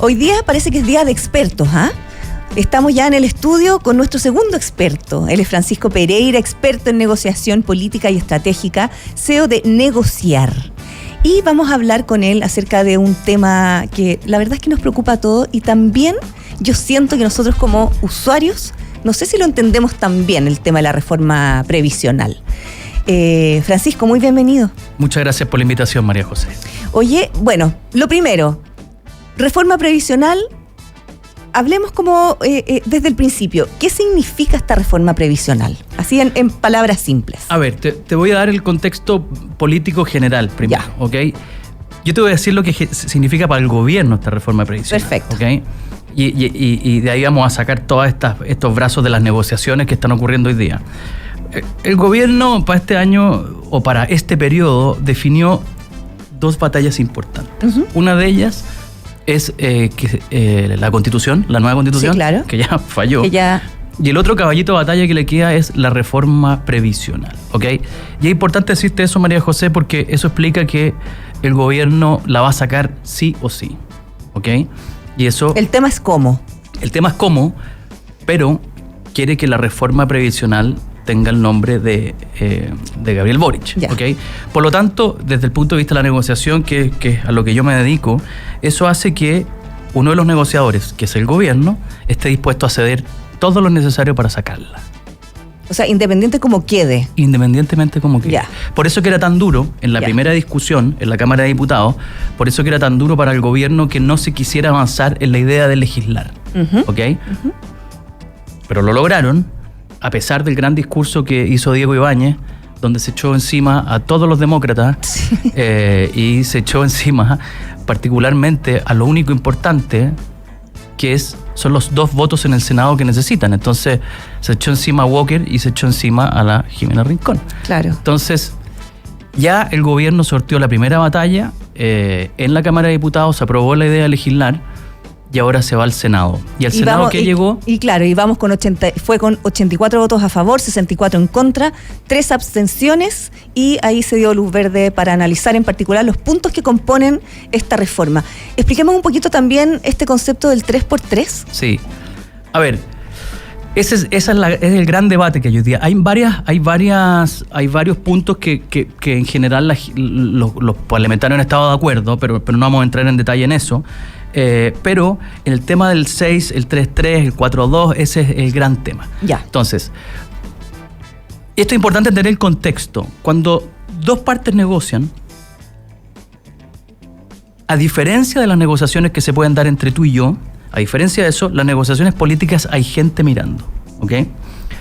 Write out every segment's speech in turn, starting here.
Hoy día parece que es día de expertos, ¿ah? Estamos ya en el estudio con nuestro segundo experto. Él es Francisco Pereira, experto en negociación política y estratégica, CEO de Negociar. Y vamos a hablar con él acerca de un tema que la verdad es que nos preocupa a todos y también yo siento que nosotros como usuarios, no sé si lo entendemos tan bien, el tema de la reforma previsional. Francisco, muy bienvenido. Muchas gracias por la invitación, María José. Oye, bueno, lo primero, reforma previsional, hablemos como desde el principio. ¿Qué significa esta reforma previsional? Así en palabras simples. A ver, te voy a dar el contexto político general primero, Ya. ¿ok? Yo te voy a decir lo que significa para el gobierno esta reforma previsional. Perfecto. ¿Ok? Y de ahí vamos a sacar todos estos brazos de las negociaciones que están ocurriendo hoy día. El gobierno para este año o para este periodo definió dos batallas importantes. Uh-huh. Una de ellas es la Constitución, la nueva Constitución, Sí, claro. que ya falló. Que ya... Y el otro caballito de batalla que le queda es la reforma previsional, ¿ok? Y es importante decirte eso, María José, porque eso explica que el gobierno la va a sacar sí o sí, ¿ok? Y eso... El tema es cómo. El tema es cómo, pero quiere que la reforma previsional tenga el nombre de Gabriel Boric, Ya. ¿ok? Por lo tanto, desde el punto de vista de la negociación, que es a lo que yo me dedico, eso hace que uno de los negociadores, que es el gobierno, esté dispuesto a ceder todo lo necesario para sacarla. O sea, independiente como quede. Independientemente como que. Ya. Por eso que era tan duro en la Ya. primera discusión en la Cámara de Diputados, por eso que era tan duro para el gobierno que no se quisiera avanzar en la idea de legislar. Uh-huh. ¿Ok? Uh-huh. Pero lo lograron, a pesar del gran discurso que hizo Diego Ibáñez, donde se echó encima a todos los demócratas, Sí. Y se echó encima particularmente a lo único importante, que son los 2 votos en el Senado que necesitan. Entonces se echó encima a Walker y se echó encima a la Jimena Rincón. Claro. Entonces ya el gobierno sorteó la primera batalla, en la Cámara de Diputados se aprobó la idea de legislar y ahora se va al Senado. Y al Senado vamos, que llegó... Y claro, y vamos fue con 84 votos a favor, 64 en contra, 3 abstenciones y ahí se dio luz verde para analizar en particular los puntos que componen esta reforma. Expliquemos un poquito también este concepto del 3x3. Sí. A ver, ese es el gran debate que hay hoy día. Hay varios puntos que en general los parlamentarios han estado de acuerdo, pero no vamos a entrar en detalle en eso. Pero en el tema del 6, el 3-3, el 4-2, ese es el gran tema. Ya. Entonces, esto es importante entender el contexto. Cuando dos partes negocian, a diferencia de las negociaciones que se pueden dar entre tú y yo, a diferencia de eso, las negociaciones políticas hay gente mirando, ¿ok?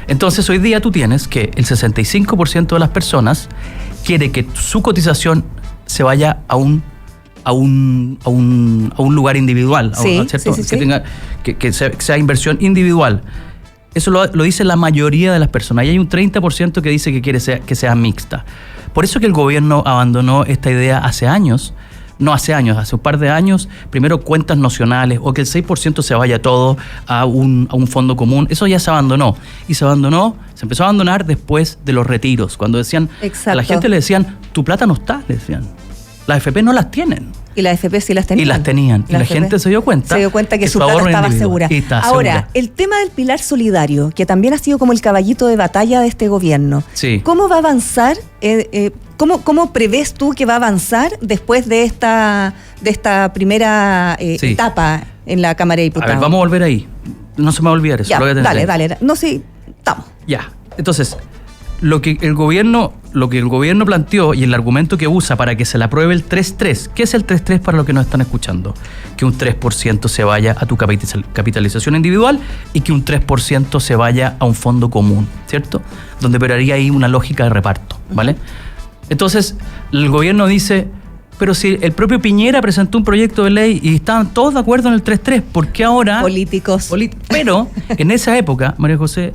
Entonces hoy día tú tienes que el 65% de las personas quiere que su cotización se vaya a un lugar individual, Sí, ¿cierto? sí, sí, que sí. tenga que sea inversión individual. Eso lo dice la mayoría de las personas. Y hay un 30% que dice que quiere que sea mixta. Por eso que el gobierno abandonó esta idea hace un par de años, primero cuentas nocionales o que el 6% se vaya todo a un fondo común. Eso ya se abandonó. Y se empezó a abandonar después de los retiros, cuando decían, Exacto. a la gente le decían, tu plata no está, le decían. Las AFP no las tienen. Y las AFP sí las tenían. Y las tenían. Y la AFP gente se dio cuenta. que su plata estaba segura. Ahora, segura. el tema del pilar solidario, que también ha sido como el caballito de batalla de este gobierno. Sí. ¿Cómo va a avanzar? ¿Cómo prevés tú que va a avanzar después de esta primera Sí. etapa en la Cámara de Diputados? A ver, vamos a volver ahí. No se me va a olvidar eso. Ya, lo voy a tener ahí. dale. No, sí, estamos. Ya. Entonces, lo que el gobierno planteó y el argumento que usa para que se le apruebe el 3-3, ¿qué es el 3-3 para los que nos están escuchando? Que un 3% se vaya a tu capitalización individual y que un 3% se vaya a un fondo común, ¿cierto? Donde operaría ahí una lógica de reparto, ¿vale? Entonces, el gobierno dice, pero si el propio Piñera presentó un proyecto de ley y estaban todos de acuerdo en el 3-3, ¿por qué ahora? Políticos. Pero en esa época, María José,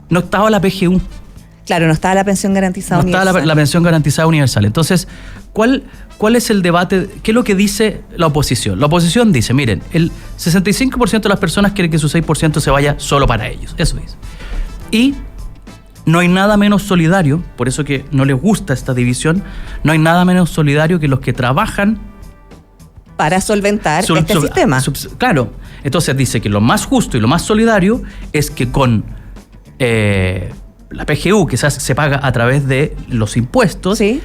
no estaba la PGU. Claro, no estaba la pensión garantizada universal. No estaba la pensión garantizada universal. Entonces, ¿cuál es el debate? ¿Qué es lo que dice la oposición? La oposición dice, miren, el 65% de las personas quieren que su 6% se vaya solo para ellos. Eso dice. Y no hay nada menos solidario, por eso que no les gusta esta división, no hay nada menos solidario que los que trabajan para solventar este sistema. Claro, entonces dice que lo más justo y lo más solidario es que con la PGU, que se paga a través de los impuestos, ¿sí?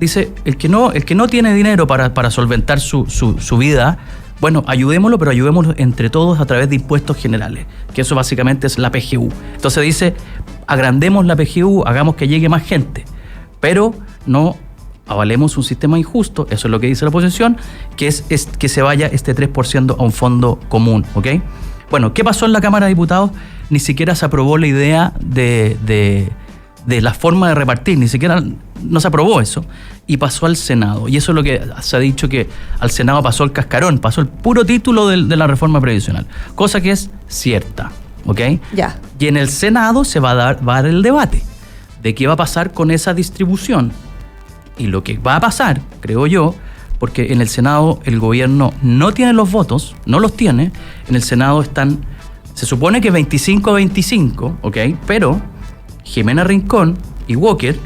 Dice, el que no tiene dinero para solventar su vida, bueno, ayudémoslo, pero ayudémoslo entre todos a través de impuestos generales, que eso básicamente es la PGU. Entonces dice, agrandemos la PGU, hagamos que llegue más gente, pero no avalemos un sistema injusto, eso es lo que dice la oposición, que es que se vaya este 3% a un fondo común, ¿ok? Bueno, ¿qué pasó en la Cámara de Diputados? Ni siquiera se aprobó la idea de la forma de repartir, ni siquiera no se aprobó eso, y pasó al Senado. Y eso es lo que se ha dicho, que al Senado pasó el cascarón, pasó el puro título de la reforma previsional, cosa que es cierta, ¿ok? Ya. Y en el Senado se va a dar el debate de qué va a pasar con esa distribución. Y lo que va a pasar, creo yo, porque en el Senado el gobierno no tiene los votos, no los tiene, en el Senado se supone que 25-25, ¿ok? Pero Jimena Rincón y Walker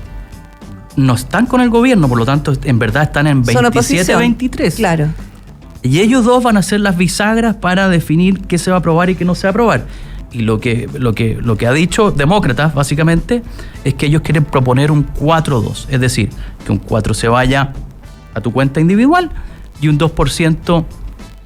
no están con el gobierno, por lo tanto, en verdad están en 27-23. Claro. Y ellos dos van a ser las bisagras para definir qué se va a aprobar y qué no se va a aprobar. Y lo que ha dicho Demócratas, básicamente, es que ellos quieren proponer un 4-2. Es decir, que un 4 se vaya a tu cuenta individual y un 2%,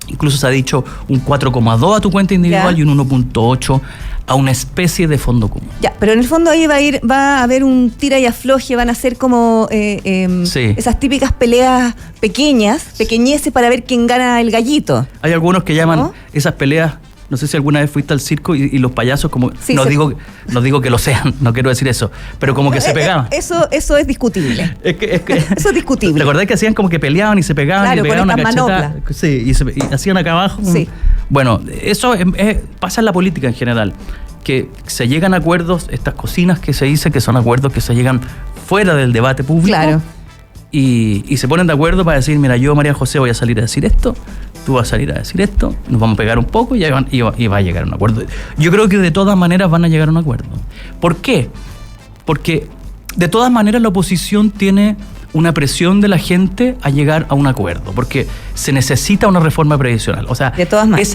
incluso se ha dicho un 4,2 a tu cuenta individual, ¿ya? Y un 1,8 a una especie de fondo común. Ya, pero en el fondo ahí va a haber un tira y afloje, van a ser como sí, esas típicas peleas pequeñeces para ver quién gana el gallito. Hay algunos que llaman esas peleas, no sé si alguna vez fuiste al circo y los payasos, como sí, no digo que lo sean, no quiero decir eso, pero como que se pegaban. Eso es discutible. Es que eso es discutible. ¿Te acordás que hacían como que peleaban y se pegaban, claro, y pegaban con una cacheta? manopla. Sí, y hacían acá abajo. Sí. Bueno, eso pasa en la política en general, que se llegan a acuerdos, estas cocinas que se dice que son acuerdos que se llegan fuera del debate público. Claro. Y se ponen de acuerdo para decir, mira, yo, María José, voy a salir a decir esto, tú vas a salir a decir esto, nos vamos a pegar un poco y va a llegar a un acuerdo. Yo creo que de todas maneras van a llegar a un acuerdo. ¿Por qué? Porque de todas maneras la oposición tiene una presión de la gente a llegar a un acuerdo, porque se necesita una reforma previsional. O sea, de todas maneras.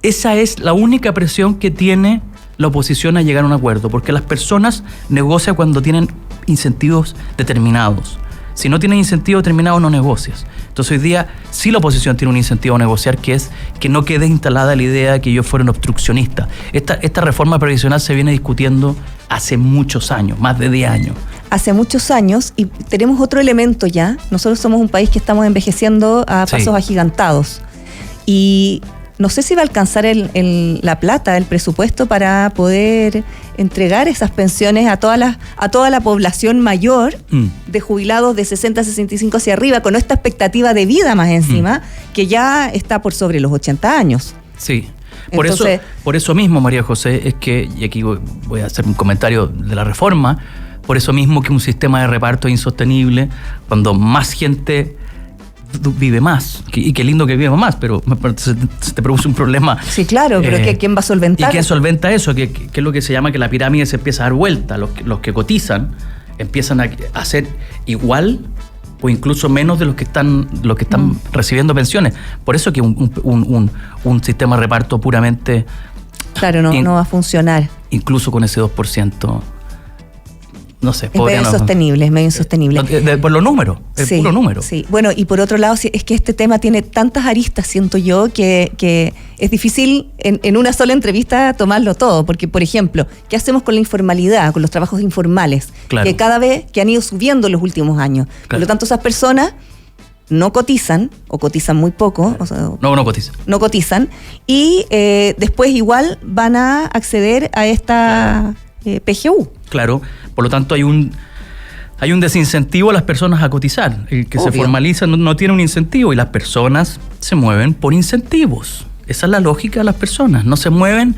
Esa es la única presión que tiene la oposición a llegar a un acuerdo, porque las personas negocian cuando tienen incentivos determinados. Si no tienes incentivo determinado, no negocias. Entonces hoy día sí la oposición tiene un incentivo a negociar, que es que no quede instalada la idea de que ellos fueron obstruccionistas. Esta reforma previsional se viene discutiendo hace muchos años, más de 10 años. Hace muchos años, y tenemos otro elemento ya. Nosotros somos un país que estamos envejeciendo a pasos agigantados. Y no sé si va a alcanzar la plata, el presupuesto para poder entregar esas pensiones a toda la población mayor de jubilados de 60 a 65 hacia arriba, con esta expectativa de vida más encima, que ya está por sobre los 80 años. Sí. Por eso mismo, María José, es que, y aquí voy a hacer un comentario de la reforma, por eso mismo que un sistema de reparto es insostenible, cuando más gente vive más, y qué lindo que viva más, pero se te produce un problema. Sí, claro, pero ¿quién va a solventar? ¿Y quién solventa eso? Que es lo que se llama que la pirámide se empieza a dar vuelta. Los que cotizan empiezan a hacer igual o incluso menos de los que están recibiendo pensiones. Por eso que un sistema de reparto puramente... Claro, no va a funcionar. Incluso con ese 2%... No sé, es medio insostenible, por los números, el puro número. Sí, bueno, y por otro lado, es que este tema tiene tantas aristas, siento yo, que es difícil en una sola entrevista tomarlo todo, porque, por ejemplo, ¿qué hacemos con la informalidad, con los trabajos informales? Claro. Que cada vez que han ido subiendo en los últimos años. Claro. Por lo tanto, esas personas no cotizan, o cotizan muy poco. O sea, no cotizan. No cotizan, y después igual van a acceder a esta... PGU. Claro, por lo tanto hay un desincentivo a las personas a cotizar. El que se formaliza no tiene un incentivo, y las personas se mueven por incentivos. Esa es la lógica de las personas, no se mueven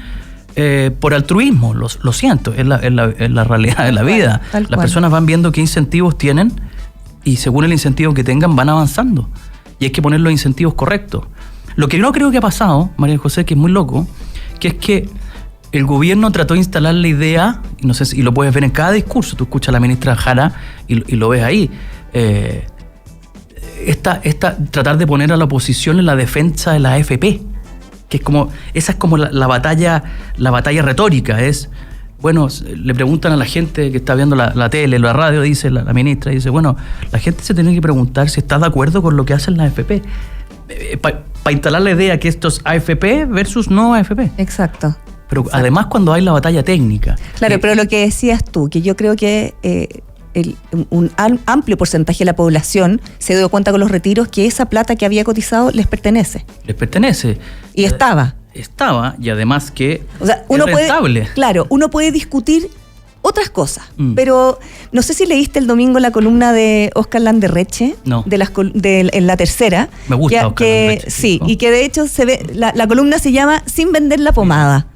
por altruismo, lo siento, es la realidad de la vida. Las personas van viendo qué incentivos tienen y según el incentivo que tengan van avanzando, y hay que poner los incentivos correctos. Lo que no creo que ha pasado, María José, que es muy loco, que es que el gobierno trató de instalar la idea, y no sé si lo puedes ver en cada discurso, tú escuchas a la ministra Jara y lo ves ahí, tratar de poner a la oposición en la defensa de la AFP, que es como, esa es como la batalla retórica, es, bueno, le preguntan a la gente que está viendo la tele, la radio, dice la ministra, dice, bueno, la gente se tiene que preguntar si está de acuerdo con lo que hacen las AFP, para instalar la idea que esto es AFP versus no AFP. Exacto. Pero Exacto. Además cuando hay la batalla técnica. Claro, pero lo que decías tú, que yo creo que un amplio porcentaje de la población se dio cuenta con los retiros que esa plata que había cotizado les pertenece. Les pertenece. Y estaba. Y además que o sea, es rentable. Uno puede discutir otras cosas, pero no sé si leíste el domingo la columna de Óscar Landerreche, no. en La Tercera. Me gusta Óscar Landerreche. Sí, y que de hecho se ve, la columna se llama Sin vender la pomada.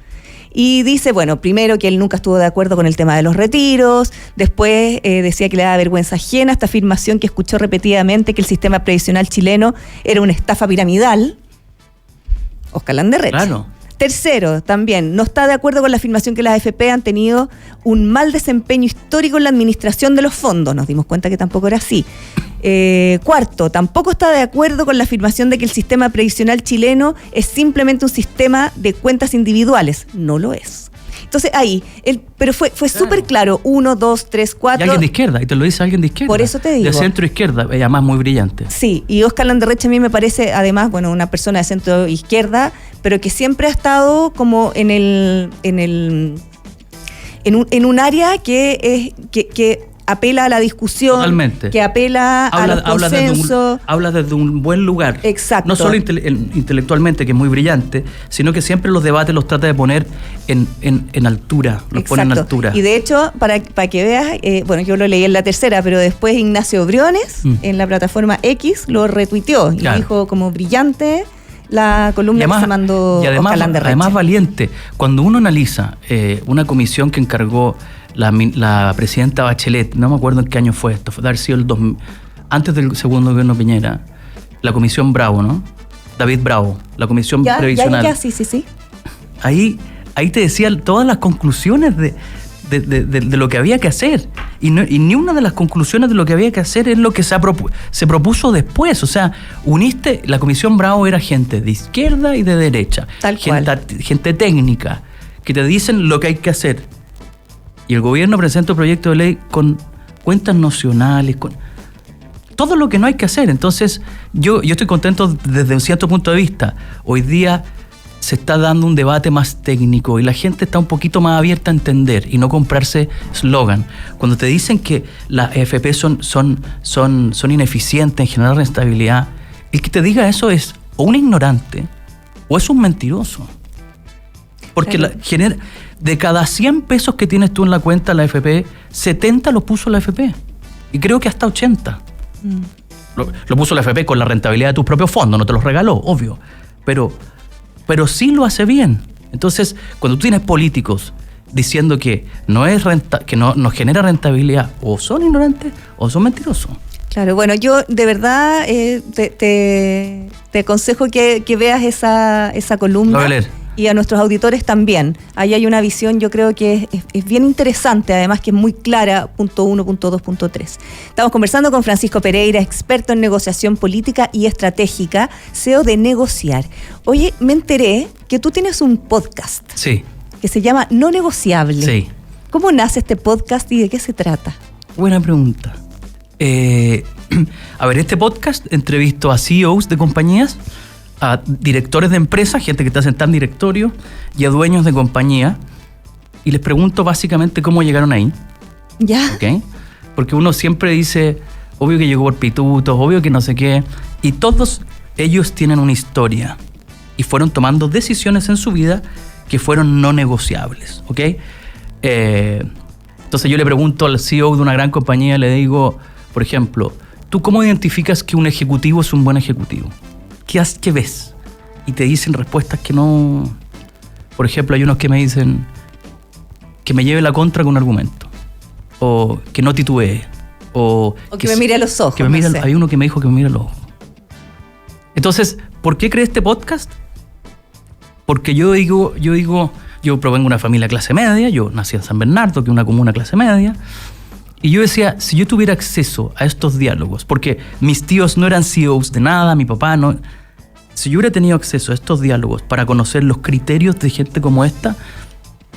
Y dice, bueno, primero que él nunca estuvo de acuerdo con el tema de los retiros, después decía que le daba vergüenza ajena esta afirmación que escuchó repetidamente que el sistema previsional chileno era una estafa piramidal. Óscar Landerreche. Claro. Tercero, también, no está de acuerdo con la afirmación que las AFP han tenido un mal desempeño histórico en la administración de los fondos. Nos dimos cuenta que tampoco era así. Cuarto, tampoco está de acuerdo con la afirmación de que el sistema previsional chileno es simplemente un sistema de cuentas individuales. No lo es. Entonces ahí, pero fue súper claro, 1, 2, 3, 4. Y alguien de izquierda, y te lo dice alguien de izquierda. Por eso te digo. De centro izquierda, además muy brillante. Sí, y Óscar Landerreche a mí me parece, además, bueno, una persona de centro izquierda, pero que siempre ha estado como en un área que apela a la discusión. Totalmente. Que apela a los consensos. Habla desde un buen lugar. Exacto. No solo intelectualmente, que es muy brillante, sino que siempre los debates los trata de poner en altura. Los pone en altura. Y de hecho, para que veas, bueno, yo lo leí en La Tercera, pero después Ignacio Briones, en la plataforma X, lo retuiteó. Claro. Y dijo como brillante la columna que se mandó Óscar Landerreche. Además valiente. Cuando uno analiza una comisión que encargó la presidenta Bachelet, no me acuerdo en qué año fue esto, debe haber sido antes del segundo gobierno Piñera, la comisión Bravo, ¿no? David Bravo, la comisión previsional. Sí. Ahí te decía todas las conclusiones de lo que había que hacer. Y ni una de las conclusiones de lo que había que hacer es lo que se propuso después. O sea, la comisión Bravo era gente de izquierda y de derecha. Tal cual. Gente técnica, que te dicen lo que hay que hacer. Y el gobierno presenta un proyecto de ley con cuentas nocionales, con todo lo que no hay que hacer. Entonces, yo estoy contento desde un cierto punto de vista. Hoy día se está dando un debate más técnico y la gente está un poquito más abierta a entender y no comprarse eslogan. Cuando te dicen que las AFP son ineficientes en generar rentabilidad, el que te diga eso es o un ignorante o es un mentiroso. Porque de cada 100 pesos que tienes tú en la cuenta de la AFP, 70 los puso la AFP. Y creo que hasta 80. Lo puso la AFP con la rentabilidad de tus propios fondos, no te los regaló, obvio. Pero sí lo hace bien. Entonces, cuando tú tienes políticos diciendo que no genera rentabilidad, o son ignorantes o son mentirosos. Claro, bueno, yo de verdad te aconsejo que veas esa columna. Lo voy a leer. Y a nuestros auditores también. Ahí hay una visión, yo creo que es bien interesante, además que es muy clara, punto 1, punto 2, punto 3. Estamos conversando con Francisco Pereira, experto en negociación política y estratégica, CEO de Negociar. Oye, me enteré que tú tienes un podcast. Sí. Que se llama No Negociable. Sí. ¿Cómo nace este podcast y de qué se trata? Buena pregunta. A ver, este podcast entrevisto a CEOs de compañías, a directores de empresas, gente que está sentada en directorio, y a dueños de compañía, y les pregunto básicamente cómo llegaron ahí. ¿Ya? ¿Okay? Porque uno siempre dice, obvio que llegó por pitutos, obvio que no sé qué, y todos ellos tienen una historia, y fueron tomando decisiones en su vida que fueron no negociables, ¿ok? Entonces yo le pregunto al CEO de una gran compañía, le digo, por ejemplo, ¿tú cómo identificas que un ejecutivo es un buen ejecutivo? ¿Qué ves? Y te dicen respuestas que no... Por ejemplo, hay unos que me dicen que me lleve la contra con un argumento, o que no titubee, o que me mire a los ojos. Hay uno que me dijo que me mire a los ojos. Entonces, ¿por qué creé este podcast? Porque yo provengo de una familia clase media, yo nací en San Bernardo, que es una comuna clase media, Y yo decía, si yo tuviera acceso a estos diálogos, porque mis tíos no eran CEOs de nada, mi papá no... Si yo hubiera tenido acceso a estos diálogos para conocer los criterios de gente como esta,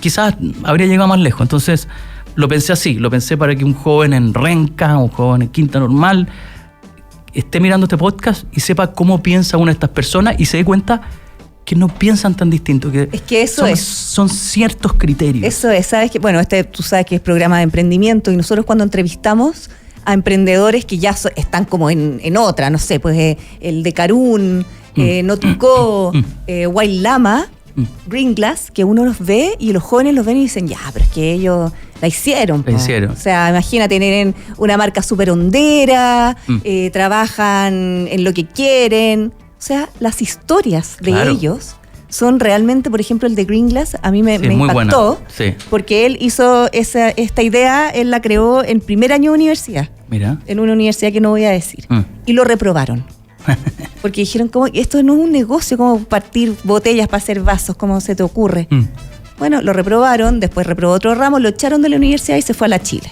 quizás habría llegado más lejos. Entonces, lo pensé así, lo pensé para que un joven en Renca, un joven en Quinta Normal, esté mirando este podcast y sepa cómo piensa una de estas personas y se dé cuenta que no piensan tan distinto, que es que eso son ciertos criterios. Eso es, sabes que, bueno, tú sabes que es programa de emprendimiento y nosotros cuando entrevistamos a emprendedores que ya están como en otra, no sé, pues el de Carún, Notuco, Wild Lama, Green Glass, que uno los ve y los jóvenes los ven y dicen, ya, pero es que ellos la hicieron. La hicieron. O sea, imagínate, tienen una marca súper hondera, trabajan en lo que quieren. O sea, las historias de ellos son realmente, por ejemplo, el de Green Glass, a mí me impactó, porque él hizo esta idea, él la creó en primer año de universidad. Mira. En una universidad que no voy a decir. Y lo reprobaron. Porque dijeron, esto no es un negocio, como partir botellas para hacer vasos, ¿cómo se te ocurre? Bueno, lo reprobaron, después reprobó otro ramo, lo echaron de la universidad y se fue a la Chile.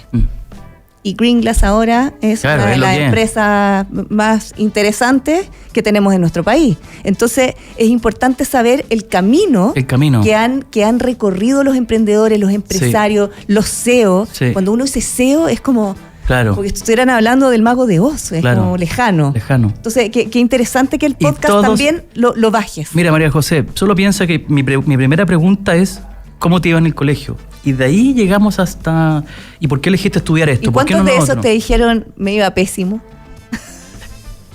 Y Green Glass ahora es una de las empresas más interesantes que tenemos en nuestro país. Entonces, es importante saber el camino. Que han recorrido los emprendedores, los empresarios, los CEO. Sí. Cuando uno dice CEO es como... Claro. Porque estuvieran hablando del Mago de Oz, es como lejano. Entonces, qué interesante que el podcast también lo bajes. Mira, María José, solo piensa que mi primera pregunta es ¿cómo te iba en el colegio? Y de ahí llegamos hasta... ¿Y por qué elegiste estudiar esto? ¿Y cuántos de esos te dijeron me iba pésimo?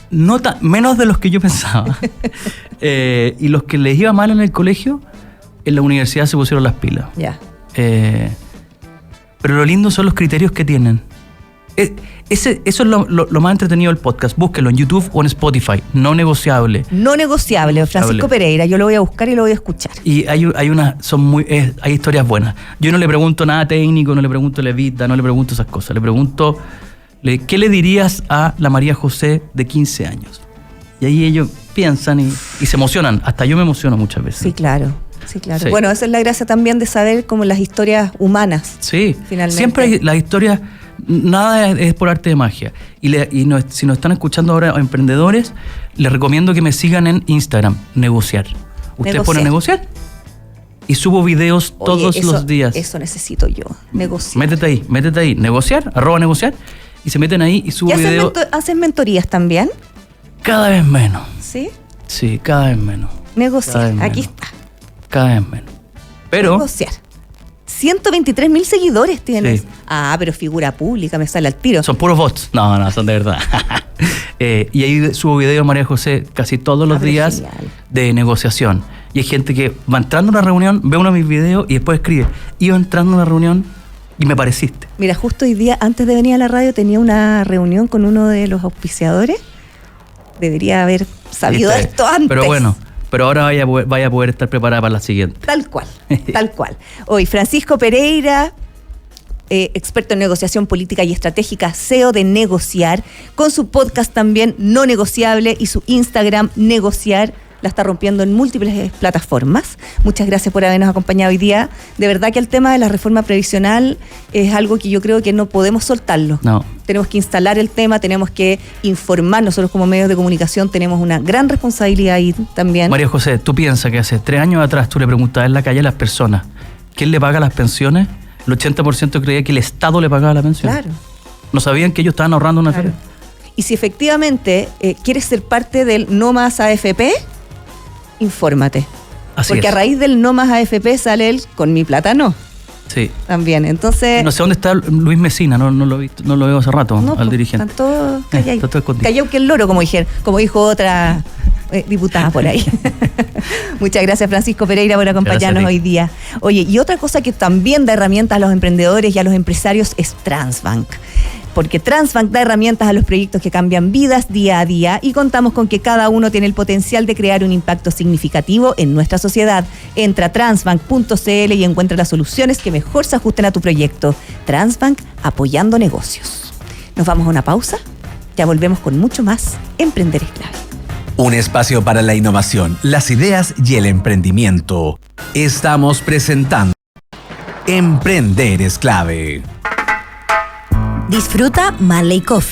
Menos de los que yo pensaba. Y los que les iba mal en el colegio, en la universidad se pusieron las pilas. Ya. Pero lo lindo son los criterios que tienen. Eso es lo más entretenido del podcast. Búsquelo en YouTube o en Spotify. No negociable. No negociable, Francisco Pereira. Yo lo voy a buscar y lo voy a escuchar. Y hay historias buenas. Yo no le pregunto nada técnico, no le pregunto la vida, no le pregunto esas cosas. Le pregunto, ¿qué le dirías a la María José de 15 años? Y ahí ellos piensan y se emocionan. Hasta yo me emociono muchas veces. Sí, claro. Sí. Bueno, esa es la gracia también de saber cómo las historias humanas. Sí, finalmente. Siempre hay las historias... Nada es por arte de magia. Si nos están escuchando ahora emprendedores, les recomiendo que me sigan en Instagram, negociar. Usted pone negociar y subo videos todos los días. Eso necesito yo, negociar. Métete ahí, negociar, @negociar, y se meten ahí y subo videos. ¿Hacen mentorías también? Cada vez menos. ¿Sí? Sí, cada vez menos. Negociar, aquí está. Cada vez menos. Pero... Negociar. 123.000 seguidores tienes. Sí. Pero figura pública, me sale al tiro. Son puros bots. No, son de verdad. Y ahí subo videos, María José, casi todos los días genial. De negociación. Y hay gente que va entrando a una reunión, ve uno de mis videos y después escribe, iba entrando a una reunión y me pareciste. Mira, justo hoy día, antes de venir a la radio, tenía una reunión con uno de los auspiciadores. Debería haber sabido esto antes. Pero bueno. Pero ahora vaya a poder estar preparada para la siguiente. Tal cual. Hoy, Francisco Pereira, experto en negociación política y estratégica, CEO de Negociar, con su podcast también No Negociable y su Instagram Negociar. La está rompiendo en múltiples plataformas. Muchas gracias por habernos acompañado hoy día. De verdad que el tema de la reforma previsional es algo que yo creo que no podemos soltarlo. No. Tenemos que instalar el tema, tenemos que informar. Nosotros como medios de comunicación tenemos una gran responsabilidad ahí también. María José, ¿tú piensas que hace 3 años atrás tú le preguntabas en la calle a las personas quién le paga las pensiones? El 80% creía que el Estado le pagaba la pensión. Claro. No sabían que ellos estaban ahorrando una feria. Y si efectivamente quieres ser parte del No Más AFP, infórmate. Porque a raíz del No Más AFP sale el Con Mi Plata No. Sí. También, entonces... No sé dónde está Luis Mesina, no lo veo hace rato, al dirigente. Están todos callados. Callado que el loro, como dijo otra diputada por ahí. Muchas gracias, Francisco Pereira, por acompañarnos hoy día. Oye, y otra cosa que también da herramientas a los emprendedores y a los empresarios es Transbank. Porque Transbank da herramientas a los proyectos que cambian vidas día a día y contamos con que cada uno tiene el potencial de crear un impacto significativo en nuestra sociedad. Entra a transbank.cl y encuentra las soluciones que mejor se ajusten a tu proyecto. Transbank, apoyando negocios. Nos vamos a una pausa. Ya volvemos con mucho más Emprender es Clave. Un espacio para la innovación, las ideas y el emprendimiento. Estamos presentando Emprender es Clave. Disfruta Marley Coffee.